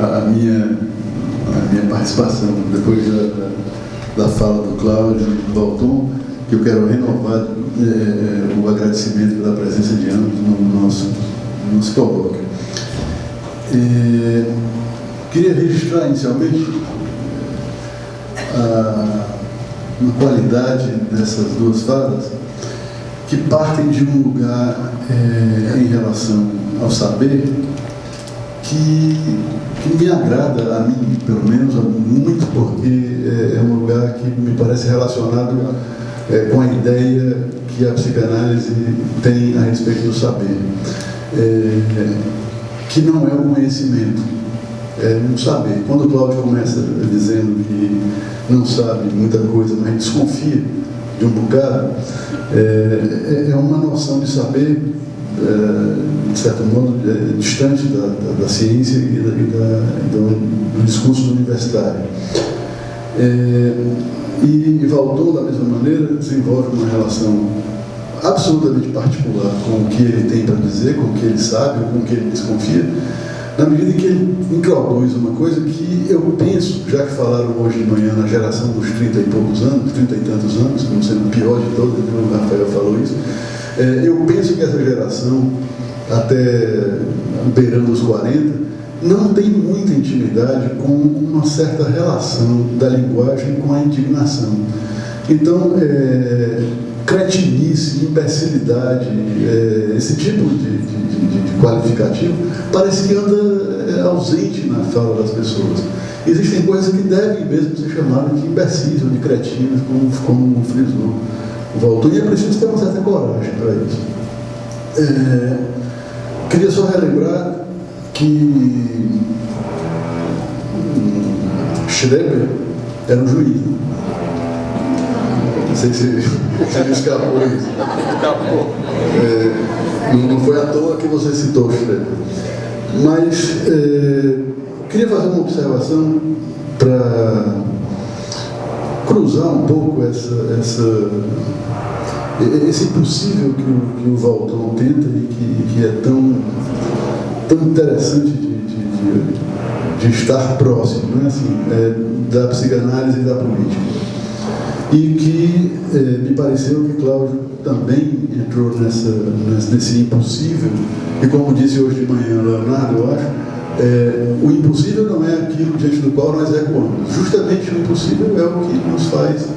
a minha participação, depois da fala do Cláudio e do Valton, que eu quero renovar o agradecimento pela presença de ambos no nosso colóquio. Queria registrar inicialmente uma qualidade dessas duas falas que partem de um lugar em relação ao saber que me agrada, a mim pelo menos, muito, porque é um lugar que me parece relacionado com a ideia que a psicanálise tem a respeito do saber, que não é o conhecimento, é um saber. Quando o Cláudio começa dizendo que não sabe muita coisa, mas desconfia de um bocado, é uma noção de saber, de certo modo, distante da ciência e do discurso universitário. E Valton, da mesma maneira, desenvolve uma relação absolutamente particular com o que ele tem para dizer, com o que ele sabe, com o que ele desconfia, na medida em que ele introduz uma coisa que eu penso, já que falaram hoje de manhã na geração dos 30 e poucos anos, 30 e tantos anos, como sendo o pior de todos, o Rafael falou isso, eu penso que essa geração, até beirando os 40, não tem muita intimidade com uma certa relação da linguagem com a indignação. Então, cretinice, imbecilidade, esse tipo de qualificativo parece que anda ausente na fala das pessoas. Existem coisas que devem mesmo ser chamadas de imbecis ou de cretinos, como frisou o Valton, e é preciso ter uma certa coragem para isso. Queria só relembrar que Schreber era um juiz. Não sei se me escapou isso. Escapou. Não foi à toa que você citou Schreber. Mas queria fazer uma observação para cruzar um pouco esse impossível que o Valton tenta e que é tão interessante de estar próximo, né? Assim, da psicanálise e da política. E que me pareceu que Cláudio também entrou nesse impossível, e como disse hoje de manhã Leonardo, eu acho, o impossível não é aquilo diante do qual nós recuamos. Justamente o impossível é o que nos faz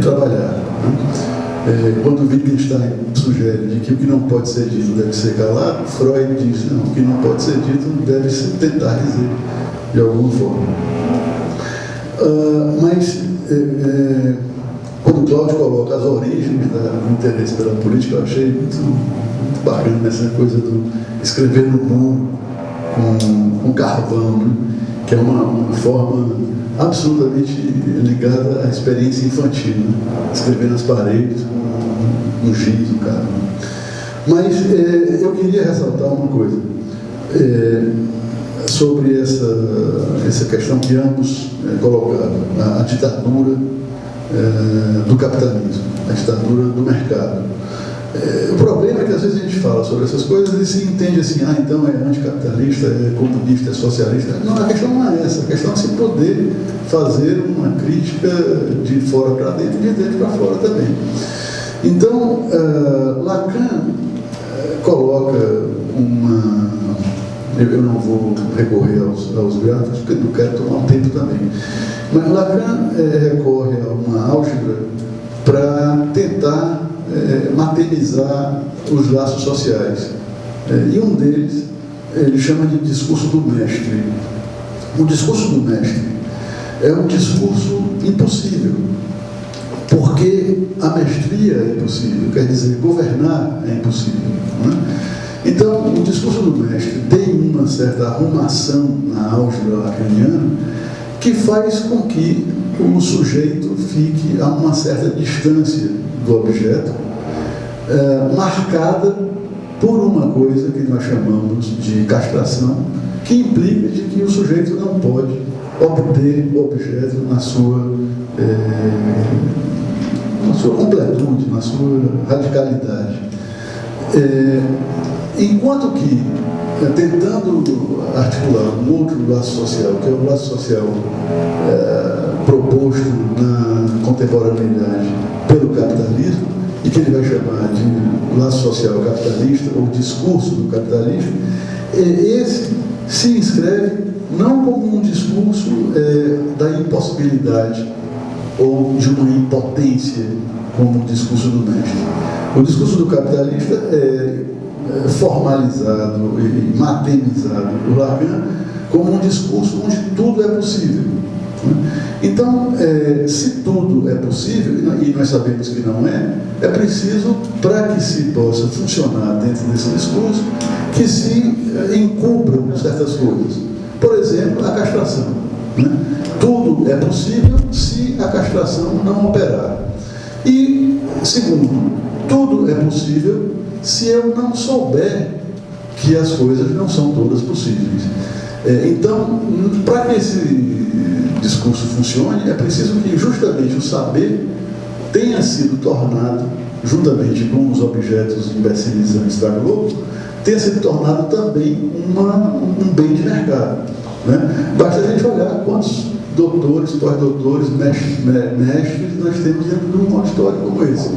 trabalhar, né? Quando Wittgenstein sugere de que o que não pode ser dito deve ser calado, Freud diz, não, o que não pode ser dito deve se tentar dizer de alguma forma. Mas quando Cláudio coloca as origens do interesse pela política, eu achei muito bacana essa coisa do escrever no muro com carvão, né? Que é uma forma absolutamente ligada à experiência infantil, né? Escrever nas paredes, um giz, um carvão. Mas eu queria ressaltar uma coisa sobre essa questão que ambos colocaram, a ditadura do capitalismo, a ditadura do mercado. O problema é que às vezes a gente fala sobre essas coisas e se entende assim, então é anticapitalista, é comunista, é socialista. Não, a questão não é essa, a questão é se poder fazer uma crítica de fora para dentro e de dentro para fora também. Então, Lacan coloca eu não vou recorrer aos gráficos, porque não quero tomar um tempo também, mas Lacan recorre a uma álgebra para tentar materializar os laços sociais. E um deles ele chama de discurso do mestre. O discurso do mestre é um discurso impossível, porque a mestria é impossível, quer dizer, governar é impossível, não é? Então, o discurso do mestre tem uma certa arrumação na álgebra lacaniana que faz com que o sujeito fique a uma certa distância do objeto, marcada por uma coisa que nós chamamos de castração, que implica de que o sujeito não pode obter o objeto na sua completude, na sua radicalidade. Enquanto que, tentando articular um outro laço social, que é o laço social proposto na contemporaneidade pelo capitalismo, e que ele vai chamar de laço social capitalista ou discurso do capitalismo, esse se inscreve não como um discurso da impossibilidade ou de uma impotência, como o discurso do mestre. O discurso do capitalista é formalizado e matemizado por Lacan como um discurso onde tudo é possível. Então, se tudo é possível, e nós sabemos que não é preciso, para que se possa funcionar dentro desse discurso, que se encubram certas coisas. Por exemplo, a castração. Tudo é possível se a castração não operar. E, segundo, tudo é possível se eu não souber que as coisas não são todas possíveis. Então, para que esse discurso funcione, é preciso que justamente o saber tenha sido tornado, juntamente com os objetos imbecilizantes da Globo, tenha sido tornado também um bem de mercado. Basta a gente olhar quantos doutores, pós-doutores, mestres nós temos dentro de um auditório como esse.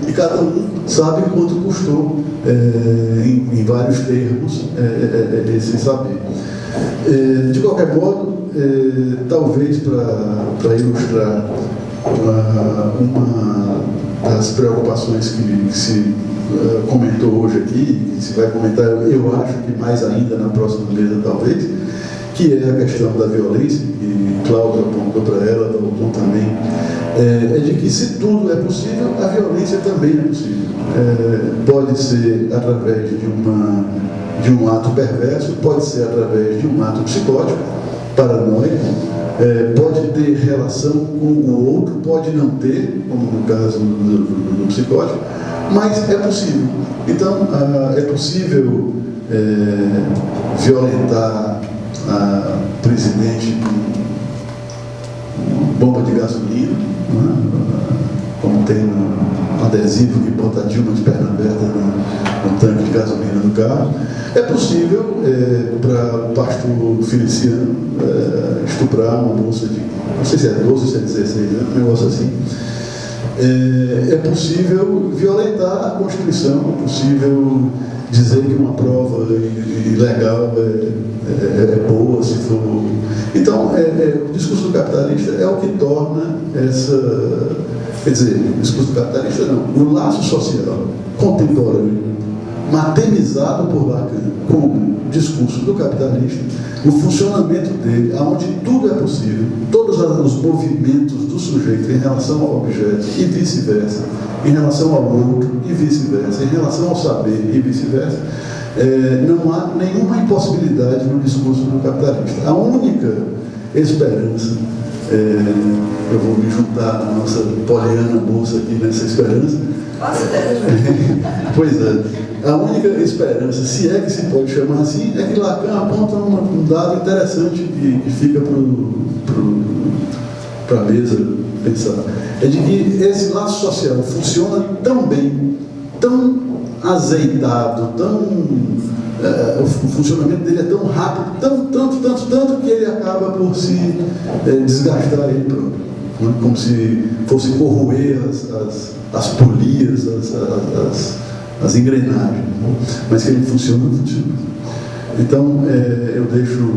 E cada um sabe quanto custou, em vários termos, esse saber. De qualquer modo, talvez para ilustrar uma das preocupações que se comentou hoje aqui, que se vai comentar, eu acho que mais ainda na próxima mesa talvez, que é a questão da violência, que Cláudio apontou para ela, apontou também, é de que se tudo é possível, a violência também é possível. Pode ser através de um ato perverso, pode ser através de um ato psicótico, paranoico, pode ter relação com o outro, pode não ter, como no caso do psicótico, mas é possível. Então, é possível violentar a presidente com bomba de gasolina, como tem um adesivo que bota a Dilma de perna aberta no tanque de gasolina do carro. É possível, para o pastor Feliciano, estuprar uma moça de, não sei se é 12 ou se é 16 anos, um negócio assim. É possível violentar a Constituição, é possível dizer que uma prova ilegal é boa, se for. Então, o discurso do capitalista é o que torna essa. Quer dizer, o discurso do capitalista não, o laço social contemporâneo, matemizado por Lacan como discurso do capitalista, o funcionamento dele, onde tudo é possível, todos os movimentos do sujeito em relação ao objeto e vice-versa, em relação ao outro e vice-versa, em relação ao saber e vice-versa, não há nenhuma impossibilidade no discurso do capitalista. A única esperança, eu vou me juntar à nossa Poliana Moça aqui nessa esperança. Pois é, a única esperança, se é que se pode chamar assim, é que Lacan aponta um dado interessante que fica para a mesa pensar. É de que esse laço social funciona tão bem, tão azeitado, o funcionamento dele é tão rápido, tanto que ele acaba por se desgastar ele próprio. Como se fosse corroer as polias, as engrenagens, mas que ele funciona. Então, eu deixo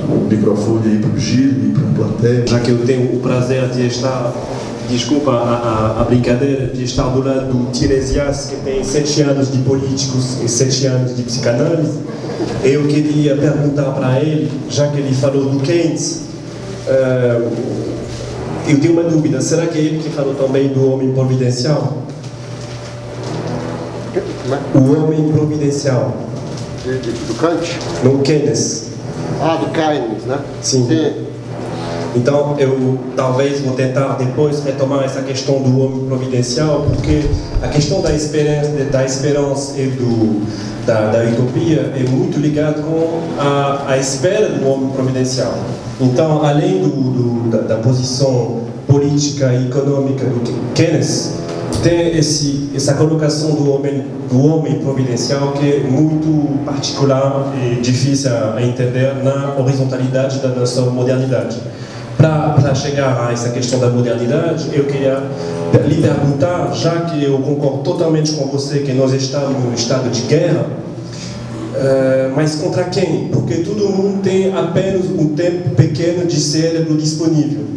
o microfone aí para o Gil e para a plateia. Já que eu tenho o prazer de estar, desculpa a brincadeira, de estar do lado do Tiresias, que tem 7 anos de políticos e 7 anos de psicanálise, eu queria perguntar para ele, já que ele falou do Keynes, eu tenho uma dúvida, será que é ele que falou também do homem providencial? O homem providencial. Do Kant? No Keynes. Do Keynes, né? Sim. Então, eu talvez vou tentar depois retomar essa questão do homem providencial, porque a questão da esperança e da utopia é muito ligada com a espera do homem providencial. Então, além da posição política e econômica do Keynes, tem essa colocação do homem providencial que é muito particular e difícil a entender na horizontalidade da nossa modernidade. Para chegar a essa questão da modernidade, eu queria lhe perguntar, já que eu concordo totalmente com você que nós estamos num estado de guerra, mas contra quem? Porque todo mundo tem apenas um tempo pequeno de cérebro disponível.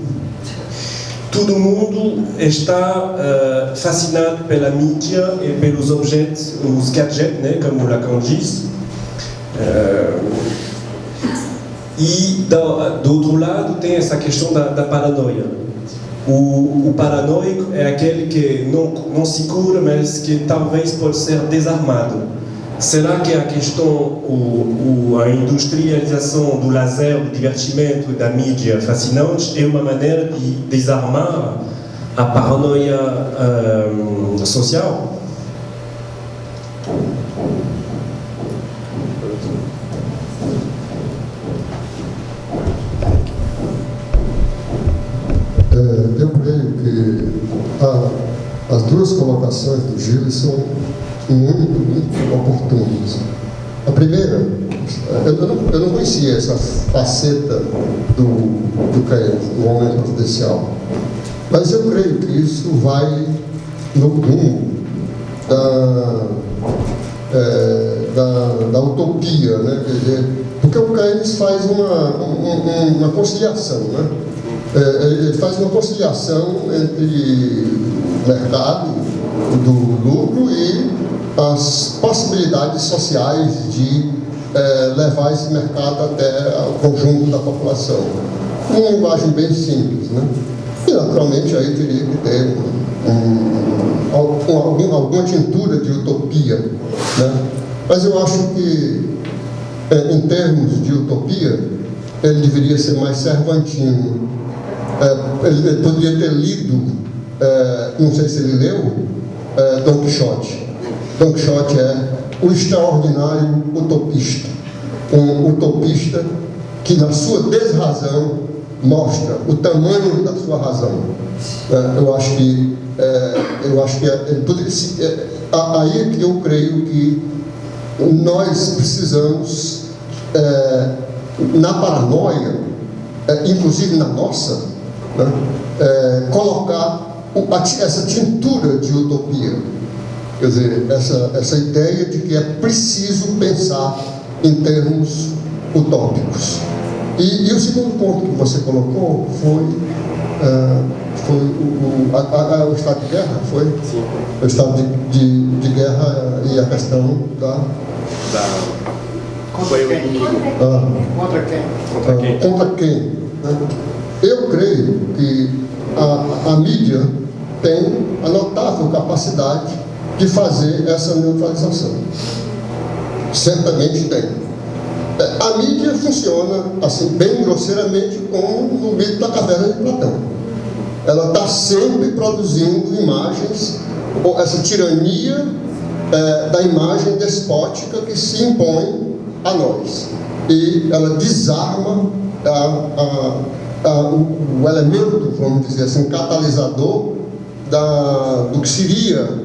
Todo mundo está fascinado pela mídia e pelos objetos, os gadgets, né, como Lacan diz. E do outro lado tem essa questão da paranoia. O paranoico é aquele que não se cura, mas que talvez pode ser desarmado. Será que a questão, a industrialização do lazer, do divertimento e da mídia fascinante é uma maneira de desarmar a paranoia social? Eu creio que as duas colocações do Gilles são muito oportunas. A primeira, eu não conhecia essa faceta do Keynes, do homem providencial, mas eu creio que isso vai no rumo da utopia, né? Quer dizer, porque o Keynes faz uma conciliação, né? Ele faz uma conciliação entre o mercado do lucro e as possibilidades sociais de levar esse mercado até o conjunto da população. Uma linguagem bem simples, né? E, naturalmente, aí teria que ter alguma tintura de utopia, né? Mas eu acho que, em termos de utopia, ele deveria ser mais cervantino. Ele poderia ter lido, não sei se ele leu, Dom Quixote. Dom Quixote é o extraordinário utopista. Um utopista que, na sua desrazão, mostra o tamanho da sua razão. Eu acho que ele poderia, aí que eu creio que nós precisamos, na paranoia, inclusive na nossa, né, colocar essa tintura de utopia. Quer dizer, essa ideia de que é preciso pensar em termos utópicos. E o segundo ponto que você colocou foi o estado de guerra, foi? Sim. O estado de guerra e a questão Contra quem? Contra quem? Contra quem? Né? Eu creio que a mídia tem a notável capacidade de fazer essa neutralização. Certamente tem. A mídia funciona, assim, bem grosseiramente, como no mito da caverna de Platão. Ela está sempre produzindo imagens, essa tirania da imagem despótica que se impõe a nós. E ela desarma o elemento, vamos dizer assim, catalisador do que seria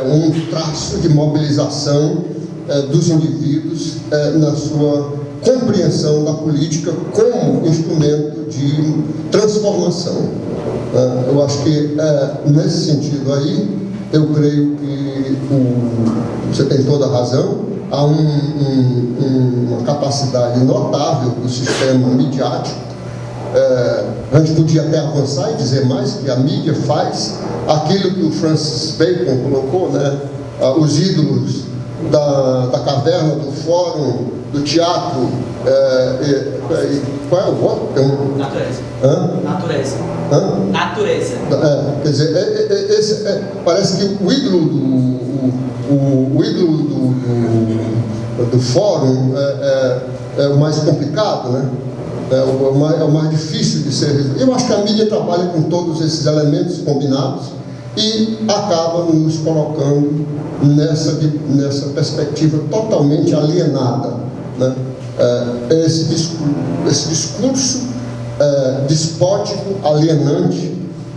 um traço de mobilização dos indivíduos na sua compreensão da política como instrumento de transformação. Eu acho que nesse sentido aí, eu creio que você tem toda a razão. Há uma capacidade notável do sistema midiático. A gente podia até avançar e dizer mais que a mídia faz aquilo que o Francis Bacon colocou, né? Os ídolos da caverna, do fórum, do teatro. Qual é o outro? Natureza. Natureza. Natureza. Quer dizer, parece que o ídolo do fórum é o mais complicado, né? É o mais difícil de ser resolvido. Eu acho que a mídia trabalha com todos esses elementos combinados e acaba nos colocando nessa perspectiva totalmente alienada, né? Esse discurso despótico, alienante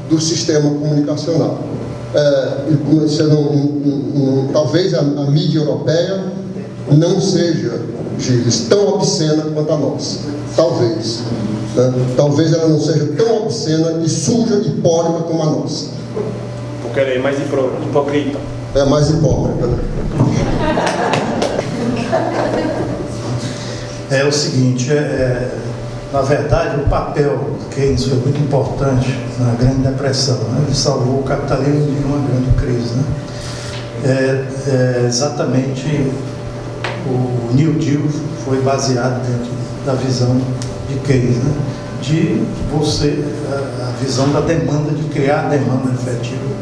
do sistema comunicacional. talvez a mídia europeia não seja, Gilles, tão obscena quanto a nossa. Talvez. Né? Talvez ela não seja tão obscena e suja e hipócrita como a nossa. Porque ela é mais hipocrita. É mais hipócrita, né? É o seguinte, na verdade, o papel do Keynes foi muito importante na Grande Depressão, né? Ele salvou o capitalismo de uma grande crise, né? Exatamente, o New Deal foi baseado dentro da visão de Keynes, né? A visão da demanda, de criar demanda efetiva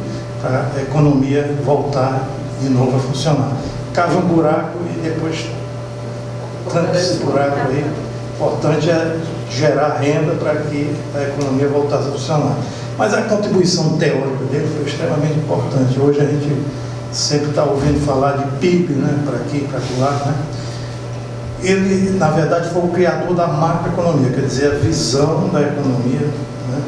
para a economia voltar de novo a funcionar. Cava um buraco e depois tanto esse buraco aí. O importante é gerar renda para que a economia voltasse a funcionar. Mas a contribuição teórica dele foi extremamente importante. Hoje a gente sempre está ouvindo falar de PIB, né, para aqui, para lá, né? Ele, na verdade, foi o criador da macroeconomia, quer dizer, a visão da economia, né,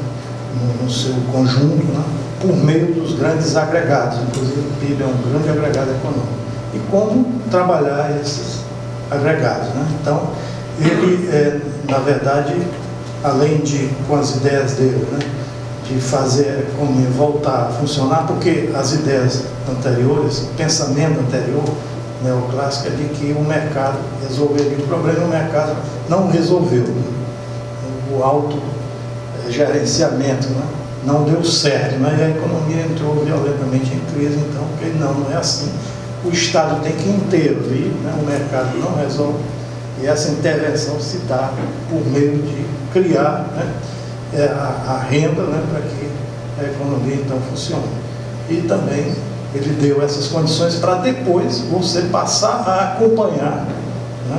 no seu conjunto, né, por meio dos grandes agregados. Inclusive, o PIB é um grande agregado econômico. E como trabalhar esses agregados, né? Então, ele, na verdade, além de, com as ideias dele, né, de fazer a economia voltar a funcionar, porque as ideias anteriores, o pensamento anterior, neoclássico, é de que o mercado resolveria o problema, e o mercado não resolveu, né? O autogerenciamento, né, não deu certo, né? E a economia entrou violentamente em crise. Então, porque não é assim. O Estado tem que intervir, né? O mercado não resolve, e essa intervenção se dá por meio de criar, né, a renda, né, para que a economia então funcione. E também ele deu essas condições para depois você passar a acompanhar, né,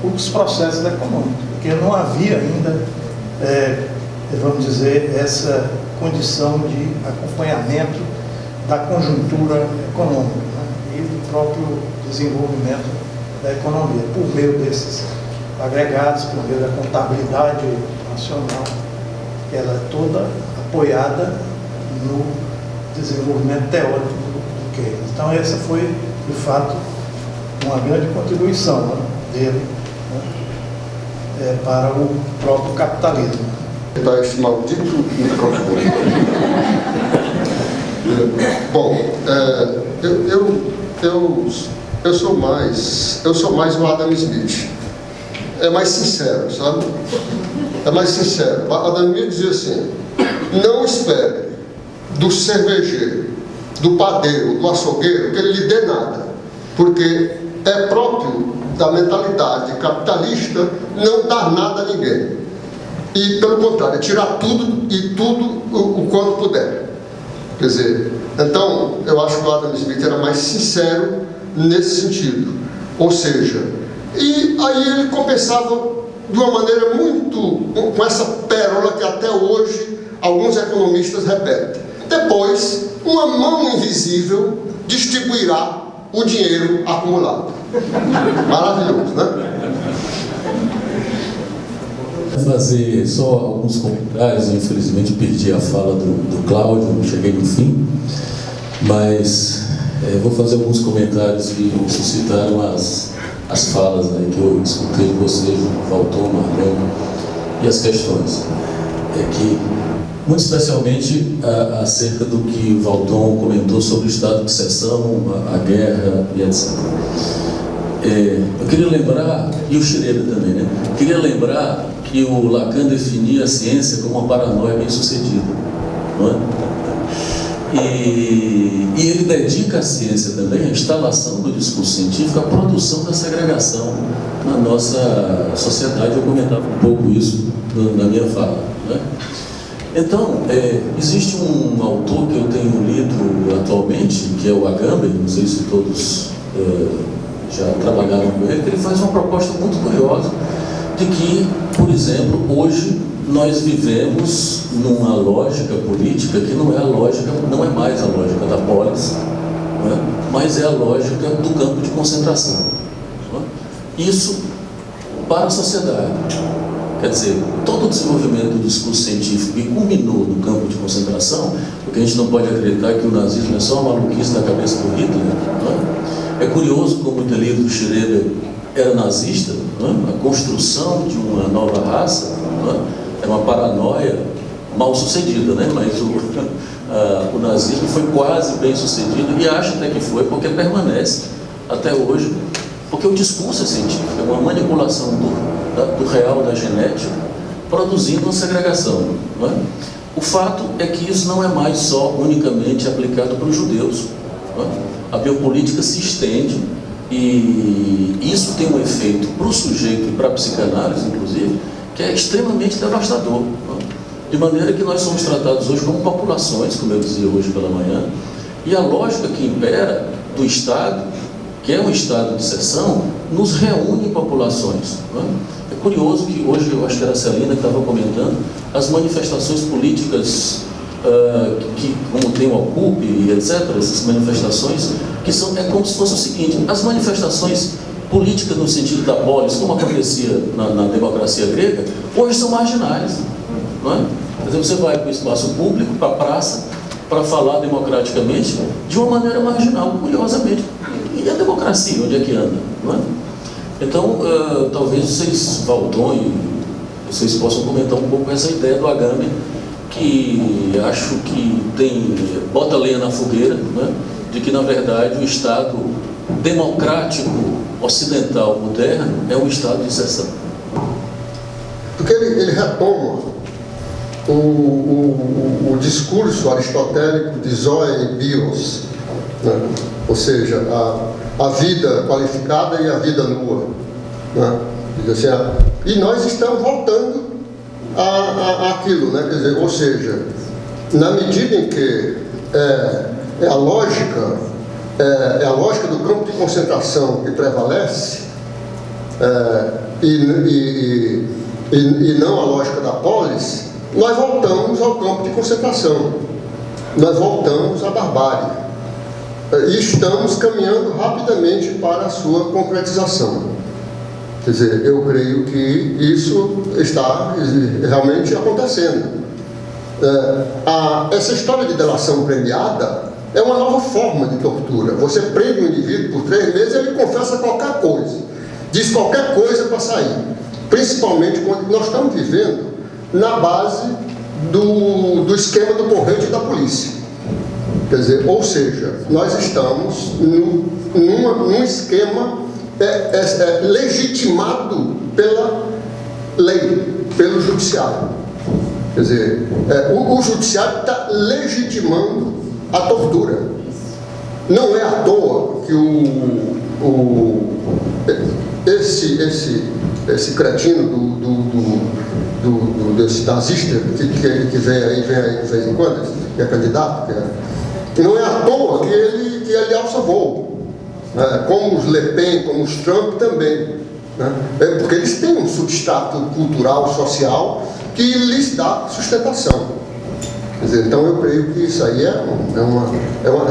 os processos econômicos, porque não havia ainda, vamos dizer, essa condição de acompanhamento da conjuntura econômica, né, e do próprio desenvolvimento da economia, por meio desses agregados, por meio da contabilidade nacional, que ela é toda apoiada no desenvolvimento teórico do Keynes. Então, essa foi, de fato, uma grande contribuição, né, dele, né, para o próprio capitalismo. Está esse maldito microfone. Bom, eu sou mais o Adam Smith. É mais sincero, sabe? É mais sincero. Adam Smith dizia assim: não espere do cervejeiro, do padeiro, do açougueiro que ele lhe dê nada, porque é próprio da mentalidade capitalista não dar nada a ninguém. E, pelo contrário, é tirar tudo e tudo o quanto puder. Quer dizer, então, eu acho que o Adam Smith era mais sincero nesse sentido. Ou seja, e aí ele compensava de uma maneira muito, com essa pérola que até hoje alguns economistas repetem: depois, uma mão invisível distribuirá o dinheiro acumulado. Maravilhoso, né? Fazer só alguns comentários. Eu, infelizmente, perdi a fala do Cláudio, cheguei no fim, mas vou fazer alguns comentários que suscitaram as falas, né, que eu escutei de vocês, Valton, Marlon, e as questões. Que, muito especialmente, acerca do que o Valton comentou sobre o estado de exceção, a guerra e etc. Eu queria lembrar, e o Schroeder também, né? Queria lembrar que o Lacan definia a ciência como uma paranoia bem-sucedida, não é? E ele dedica à ciência também, a instalação do discurso científico, a produção da segregação na nossa sociedade. Eu comentava um pouco isso na minha fala, né? Então, existe um autor que eu tenho lido atualmente, que é o Agamben, não sei se todos já trabalharam com ele, que ele faz uma proposta muito curiosa de que, por exemplo, hoje nós vivemos numa lógica política que não é mais a lógica da polis, não é? Mas é a lógica do campo de concentração. Não é? Isso para a sociedade. Quer dizer, todo o desenvolvimento do discurso científico que culminou no campo de concentração, porque a gente não pode acreditar que o nazismo é só uma maluquice da cabeça do Hitler, não é? É curioso como o delírio do Schroeder era nazista, não é? A construção de uma nova raça, não é uma paranoia mal sucedida, né? Mas o nazismo foi quase bem sucedido, e acho até que foi, porque permanece até hoje, porque o discurso é científico, é uma manipulação do real, da genética, produzindo uma segregação, não é? O fato é que isso não é mais só unicamente aplicado para os judeus, não é? A biopolítica se estende, e isso tem um efeito para o sujeito e para a psicanálise, inclusive, que é extremamente devastador, não é? De maneira que nós somos tratados hoje como populações, como eu dizia hoje pela manhã, e a lógica que impera do Estado, que é um estado de exceção, nos reúne em populações, não é? É curioso que hoje, eu acho que era a Celina que estava comentando, as manifestações políticas, como tem o Ocupe e etc., essas manifestações, que são, é como se fosse o seguinte: as manifestações políticas no sentido da polis, como acontecia na democracia grega, hoje são marginais, não é? Por exemplo, você vai para o espaço público, para a praça, para falar democraticamente de uma maneira marginal, curiosamente. E a democracia, onde é que anda, não é? Então, talvez vocês, Valton, e vocês possam comentar um pouco essa ideia do Agamben, que acho que bota lenha na fogueira, né? De que, na verdade, o Estado democrático ocidental moderno é um Estado de exceção. Porque ele retoma o discurso aristotélico de Zoe e Bios, né? Ou seja, a vida qualificada e a vida nua, né? Diz assim, e nós estamos voltando àquilo, né? Quer dizer, ou seja, na medida em que é a lógica do campo de concentração que prevalece, e não a lógica da polis, nós voltamos ao campo de concentração, nós voltamos à barbárie. E estamos caminhando rapidamente para a sua concretização. Quer dizer, eu creio que isso está realmente acontecendo. Essa história de delação premiada é uma nova forma de tortura. Você prende um indivíduo por 3 meses e ele confessa qualquer coisa, diz qualquer coisa para sair. Principalmente quando nós estamos vivendo na base do esquema do corrente da polícia. Quer dizer, ou seja, nós estamos num esquema legitimado pela lei, pelo judiciário. Quer dizer, o judiciário está legitimando a tortura. Não é à toa que esse cretino desse nazista que vem aí de vez em quando, que é candidato, não é à toa que ele alça voo, né? Como os Le Pen, como os Trump também, né? Porque eles têm um substrato cultural, social, que lhes dá sustentação. Quer dizer, então eu creio que isso aí é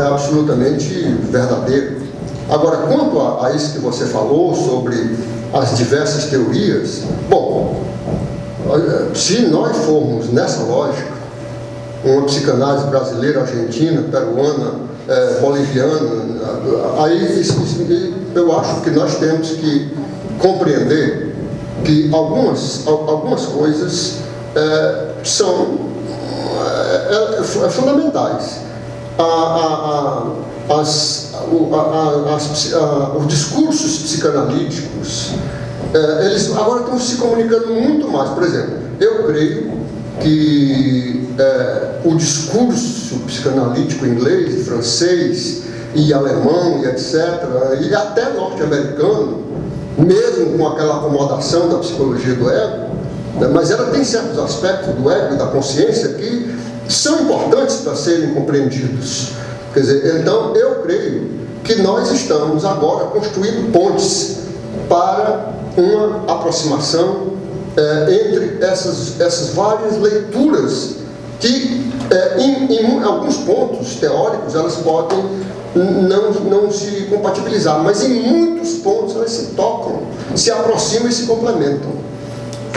absolutamente verdadeiro. Agora, quanto a isso que você falou sobre as diversas teorias, bom, se nós formos nessa lógica, uma psicanálise brasileira, argentina, peruana, boliviana, aí eu acho que nós temos que compreender que algumas coisas são fundamentais. Os discursos psicanalíticos, eles agora estão se comunicando muito mais. Por exemplo, eu creio que o discurso psicanalítico inglês, francês e alemão e etc., e até norte-americano, mesmo com aquela acomodação da psicologia do ego, né, mas ela tem certos aspectos do ego e da consciência que são importantes para serem compreendidos. Quer dizer, então eu creio que nós estamos agora construindo pontes para uma aproximação entre essas várias leituras que, em alguns pontos teóricos, elas podem não se compatibilizar, mas em muitos pontos elas se tocam, se aproximam e se complementam.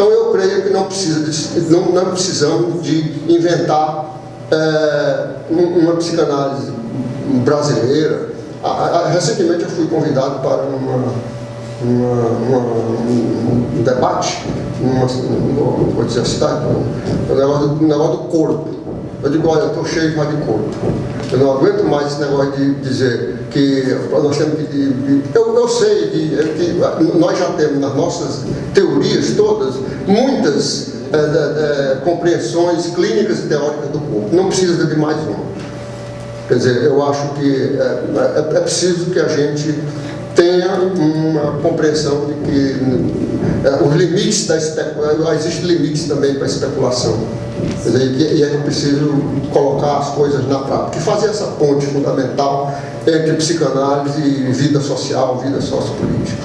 Então eu creio que não precisamos de inventar uma psicanálise brasileira. Recentemente eu fui convidado para um debate, vou dizer a cidade, um negócio do corpo. Eu digo, olha, eu estou cheio já de corpo. Eu não aguento mais esse negócio de dizer que nós temos que... Eu sei que nós já temos nas nossas teorias todas muitas compreensões clínicas e teóricas do corpo. Não precisa de mais uma. Quer dizer, eu acho que é preciso que a gente tenha uma compreensão de que os limites da especulação, existem limites também para a especulação. Quer dizer, e é preciso colocar as coisas na prática e fazer essa ponte fundamental entre psicanálise e vida social, vida sociopolítica.